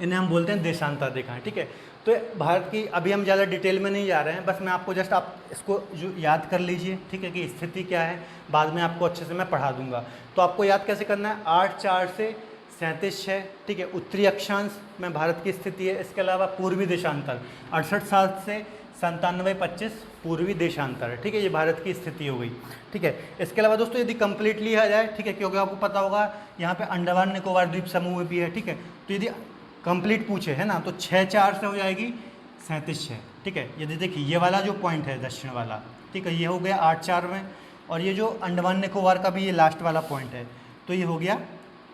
इन्हें हम बोलते हैं देशांतर रेखाएं, ठीक है। तो भारत की अभी हम ज़्यादा डिटेल में नहीं जा रहे हैं, बस मैं आपको जस्ट आप इसको जो याद कर लीजिए, ठीक है, कि स्थिति क्या है, बाद में आपको अच्छे से मैं पढ़ा दूंगा। तो आपको याद कैसे करना है? 8-4 से 37-6, ठीक है, उत्तरी अक्षांश में भारत की स्थिति है। इसके अलावा पूर्वी देशांतर 68-7 से 97-25 पूर्वी देशांतर, ठीक है, ये भारत की स्थिति हो गई, ठीक है। इसके अलावा दोस्तों यदि कंप्लीटली आ जाए, ठीक है, क्योंकि आपको पता होगा यहाँ पे अंडमान निकोबार द्वीप समूह भी है, ठीक है। तो यदि कंप्लीट पूछे, है ना, तो 6-4 से हो जाएगी 37-6, ठीक है। यदि देखिए ये वाला जो पॉइंट है दक्षिण वाला, ठीक है, ये हो गया 8-4 में, और ये जो अंडमान निकोबार का भी ये लास्ट वाला पॉइंट है, तो ये हो गया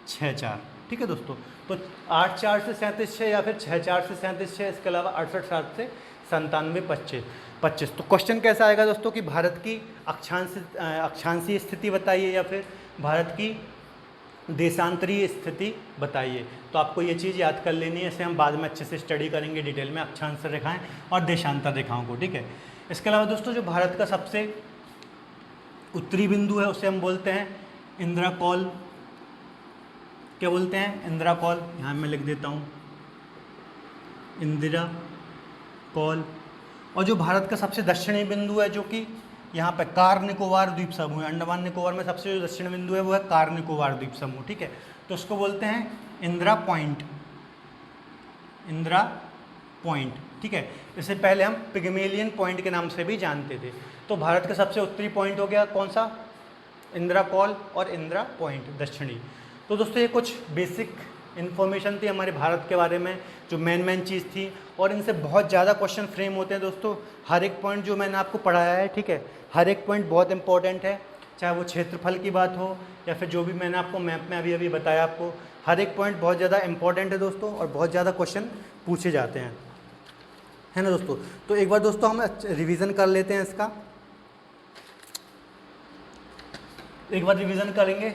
6-4, ठीक है दोस्तों। तो 8-4 से 37-6 या फिर 6-4 से 37-6, इसके अलावा 68-7 से 97-25। तो क्वेश्चन कैसा आएगा दोस्तों कि भारत की अक्षांशीय स्थिति बताइए या फिर भारत की देशांतरीय स्थिति बताइए। तो आपको ये चीज़ याद कर लेनी है, इसे हम बाद में अच्छे से स्टडी करेंगे डिटेल में, अक्षांश रेखाएं और देशांतर रेखाओं को, ठीक है। इसके अलावा दोस्तों जो भारत का सबसे उत्तरी बिंदु है उसे हम बोलते हैं इंदिरा कॉल। क्या बोलते हैं? इंदिरा कॉल। यहाँ मैं लिख देता हूँ इंदिरा कॉल। और जो भारत का सबसे दक्षिणी बिंदु है, जो कि यहाँ पे कार निकोबार द्वीप समूह है, अंडमान निकोबार में सबसे जो दक्षिण बिंदु है वो है कार निकोबार द्वीप समूह, ठीक है। तो उसको बोलते हैं इंदिरा पॉइंट, इंदिरा पॉइंट, ठीक है। इससे पहले हम पिग्मेलियन पॉइंट के नाम से भी जानते थे। तो भारत का सबसे उत्तरी पॉइंट हो गया कौन सा? इंदिरा कॉल और इंदिरा पॉइंट दक्षिणी। तो दोस्तों ये कुछ बेसिक इन्फॉर्मेशन थी हमारे भारत के बारे में, जो मेन चीज़ थी, और इनसे बहुत ज़्यादा क्वेश्चन फ्रेम होते हैं दोस्तों। हर एक पॉइंट जो मैंने आपको पढ़ाया है, ठीक है, हर एक पॉइंट बहुत इंपॉर्टेंट है, चाहे वो क्षेत्रफल की बात हो या फिर जो भी मैंने आपको मैप में अभी बताया आपको, हर एक पॉइंट बहुत ज़्यादा इंपॉर्टेंट है दोस्तों, और बहुत ज़्यादा क्वेश्चन पूछे जाते हैं, है ना दोस्तों। तो एक बार दोस्तों हम रिवीजन कर लेते हैं इसका, एक बार रिवीजन करेंगे।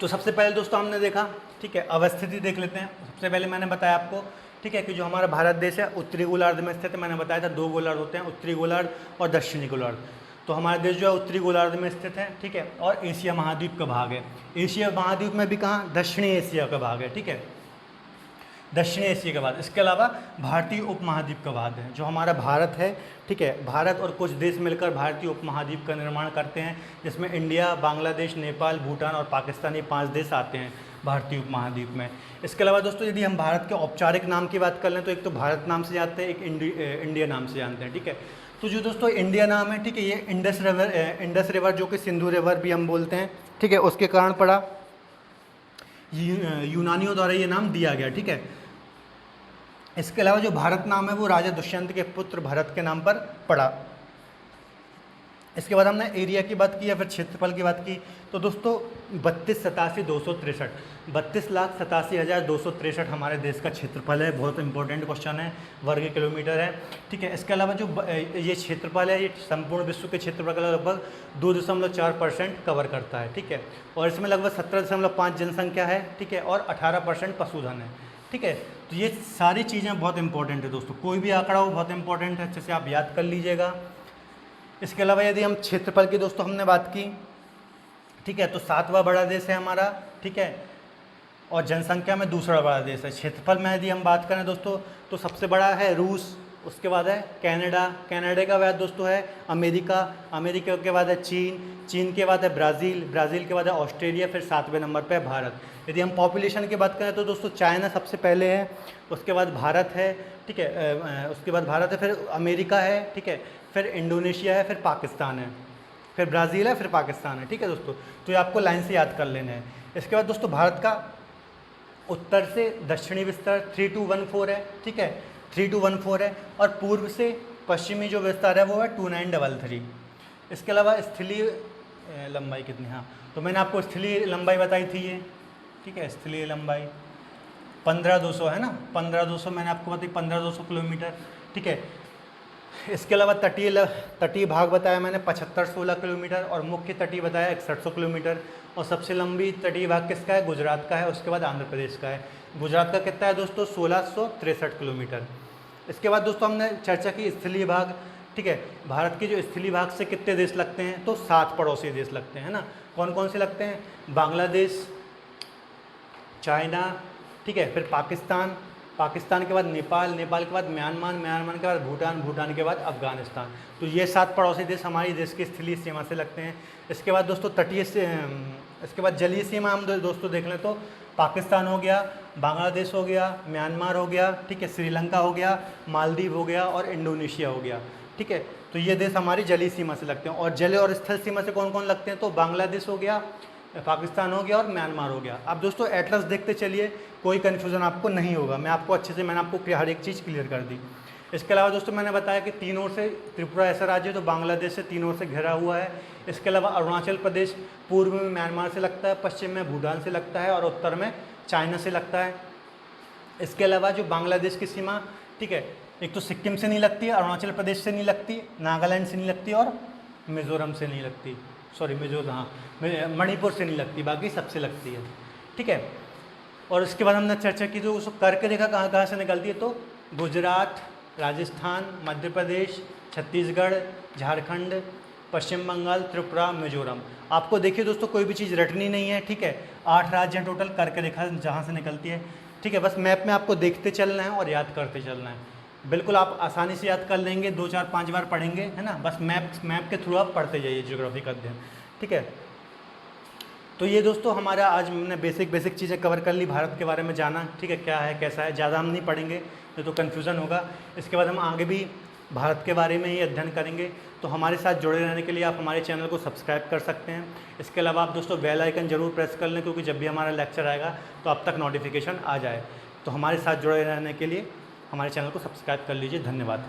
तो सबसे पहले दोस्तों हमने देखा, ठीक है, अवस्थिति देख लेते हैं। सबसे पहले मैंने बताया आपको, ठीक है, कि जो हमारा भारत देश है उत्तरी गोलार्ध में स्थित है। मैंने बताया था 2 गोलार्ध होते हैं, उत्तरी गोलार्ध और दक्षिणी गोलार्ध। तो हमारा देश जो है उत्तरी गोलार्ध में स्थित है, ठीक है, और एशिया महाद्वीप का भाग है। एशिया महाद्वीप में भी कहाँ? दक्षिणी एशिया का भाग है, ठीक है, दक्षिणी एशिया के बाद। इसके अलावा भारतीय उपमहाद्वीप का भाग है, जो हमारा भारत है, ठीक है। भारत और कुछ देश मिलकर भारतीय उपमहाद्वीप का निर्माण करते हैं, जिसमें इंडिया, बांग्लादेश, नेपाल, भूटान और पाकिस्तान, ये 5 देश आते हैं भारतीय उपमहाद्वीप में। इसके अलावा दोस्तों यदि हम भारत के औपचारिक नाम की बात कर लें, तो एक तो भारत नाम से जानते हैं, एक इंडिया नाम से जानते हैं, ठीक है। तो जो दोस्तों इंडिया नाम है, ठीक है, ये इंडस रिवर जो कि सिंधु रिवर भी हम बोलते हैं, ठीक है, उसके कारण पड़ा, यूनानियों द्वारा ये नाम दिया गया, ठीक है। इसके अलावा जो भारत नाम है वो राजा दुष्यंत के पुत्र भरत के नाम पर पड़ा। इसके बाद हमने एरिया की बात की या फिर क्षेत्रफल की बात की, तो दोस्तों 32,87,263 32,87,263 हमारे देश का क्षेत्रफल है। बहुत इंपॉर्टेंट क्वेश्चन है, वर्ग किलोमीटर है, ठीक है। इसके अलावा जो ये क्षेत्रफल है, ये संपूर्ण विश्व के क्षेत्रफल का लगभग 2.4% कवर करता है, ठीक है। और इसमें लगभग 17.5 जनसंख्या है, ठीक है, और 18% पशुधन है, ठीक है। तो ये सारी चीज़ें बहुत इंपॉर्टेंट है दोस्तों, कोई भी आंकड़ा हो बहुत इंपॉर्टेंट है, अच्छे से आप याद कर लीजिएगा। इसके अलावा यदि हम क्षेत्रफल की दोस्तों हमने बात की, ठीक है, तो 7वां बड़ा देश है हमारा, ठीक है, और जनसंख्या में दूसरा बड़ा देश है। क्षेत्रफल में यदि हम बात करें दोस्तों, तो सबसे बड़ा है रूस, उसके बाद है कनाडा, कनाडा के बाद दोस्तों है अमेरिका, अमेरिका के बाद है चीन, चीन के बाद है ब्राज़ील, ब्राज़ील के बाद है ऑस्ट्रेलिया, फिर 7वें नंबर पे है भारत। यदि हम पॉपुलेशन की बात करें तो दोस्तों चाइना सबसे पहले है, उसके बाद भारत है, ठीक है, उसके बाद भारत है, फिर अमेरिका है, ठीक है, फिर इंडोनेशिया है, फिर पाकिस्तान है, फिर ब्राज़ील है, फिर पाकिस्तान है, ठीक है दोस्तों। तो ये आपको लाइन से याद कर लेना है। इसके बाद दोस्तों भारत का उत्तर से दक्षिणी विस्तार 3214 है, ठीक है, 3214 है, और पूर्व से पश्चिमी जो विस्तार है वो है 2933। इसके अलावा स्थलीय लंबाई कितनी, हाँ तो मैंने आपको स्थलीय लंबाई बताई थी ये, ठीक है, स्थलीय लंबाई 15,200 है ना, 15,200 मैंने आपको बताई, 15,200 किलोमीटर, ठीक है। इसके अलावा तटीय भाग बताया मैंने 7516 किलोमीटर, और मुख्य तटीय बताया 6100 किलोमीटर। और सबसे लंबी तटीय भाग किसका है, गुजरात का है, उसके बाद आंध्र प्रदेश का है। गुजरात का कितना है दोस्तों, 1663 किलोमीटर। इसके बाद दोस्तों हमने चर्चा की स्थलीय भाग, ठीक है। भारत के जो स्थलीय भाग से कितने देश लगते हैं, तो 7 पड़ोसी देश लगते हैं ना। कौन कौन से लगते हैं, बांग्लादेश, चाइना, ठीक है, फिर पाकिस्तान, पाकिस्तान के बाद नेपाल, नेपाल के बाद म्यांमार, म्यांमार के बाद भूटान, भूटान के बाद अफगानिस्तान। तो ये 7 पड़ोसी देश हमारी देश की स्थलीय सीमा से लगते हैं। इसके बाद दोस्तों तटीय से, इसके बाद जलीय सीमा हम दोस्तों देख लें तो पाकिस्तान हो गया, बांग्लादेश हो गया, म्यांमार हो गया, ठीक है, श्रीलंका हो गया, मालदीव हो गया और इंडोनेशिया हो गया, ठीक है। तो ये देश हमारी जलीय सीमा से लगते हैं। और जल और स्थल सीमा से कौन कौन लगते हैं, तो बांग्लादेश हो गया, पाकिस्तान हो गया और म्यांमार हो गया। अब दोस्तों एटलस देखते चलिए, कोई कन्फ्यूज़न आपको नहीं होगा, मैं आपको अच्छे से मैंने आपको हर एक चीज़ क्लियर कर दी। इसके अलावा दोस्तों मैंने बताया कि 3 ओर से त्रिपुरा ऐसा राज्य है तो बांग्लादेश से 3 ओर से घिरा हुआ है। इसके अलावा अरुणाचल प्रदेश पूर्व में म्यांमार से लगता है, पश्चिम में भूटान से लगता है और उत्तर में चाइना से लगता है। इसके अलावा जो बांग्लादेश की सीमा, ठीक है, एक तो सिक्किम से नहीं लगती, अरुणाचल प्रदेश से नहीं लगती, नागालैंड से नहीं लगती और मिज़ोरम से नहीं लगती, सॉरी मिज़ोरम, हाँ मणिपुर से नहीं लगती, बाकी सबसे लगती है, ठीक है। और इसके बाद हमने चर्चा की जो उसको कर्क रेखा कहाँ कहाँ से निकलती है, तो गुजरात, राजस्थान, मध्य प्रदेश, छत्तीसगढ़, झारखंड, पश्चिम बंगाल, त्रिपुरा, मिजोरम। आपको देखिए दोस्तों कोई भी चीज़ रटनी नहीं है, ठीक है। 8 राज्य हैं टोटल, कर्क रेखा जहाँ से निकलती है, ठीक है। बस मैप में आपको देखते चलना है और याद करते चलना है, बिल्कुल आप आसानी से याद कर लेंगे, 2 4 5 बार पढ़ेंगे, है ना। बस मैप के थ्रू आप पढ़ते जाइए ज्योग्राफी का अध्ययन, ठीक है। तो ये दोस्तों हमारा आज हमने बेसिक चीज़ें कवर कर ली, भारत के बारे में जाना, ठीक है, क्या है कैसा है, ज़्यादा हम नहीं पढ़ेंगे नहीं तो कन्फ्यूज़न होगा। इसके बाद हम आगे भी भारत के बारे में ही अध्ययन करेंगे। तो हमारे साथ जुड़े रहने के लिए आप हमारे चैनल को सब्सक्राइब कर सकते हैं। इसके अलावा आप दोस्तों बेल आइकन जरूर प्रेस कर लें, क्योंकि जब भी हमारा लेक्चर आएगा तो आप तक नोटिफिकेशन आ जाए। तो हमारे साथ जुड़े रहने के लिए हमारे चैनल को सब्सक्राइब कर लीजिए। धन्यवाद।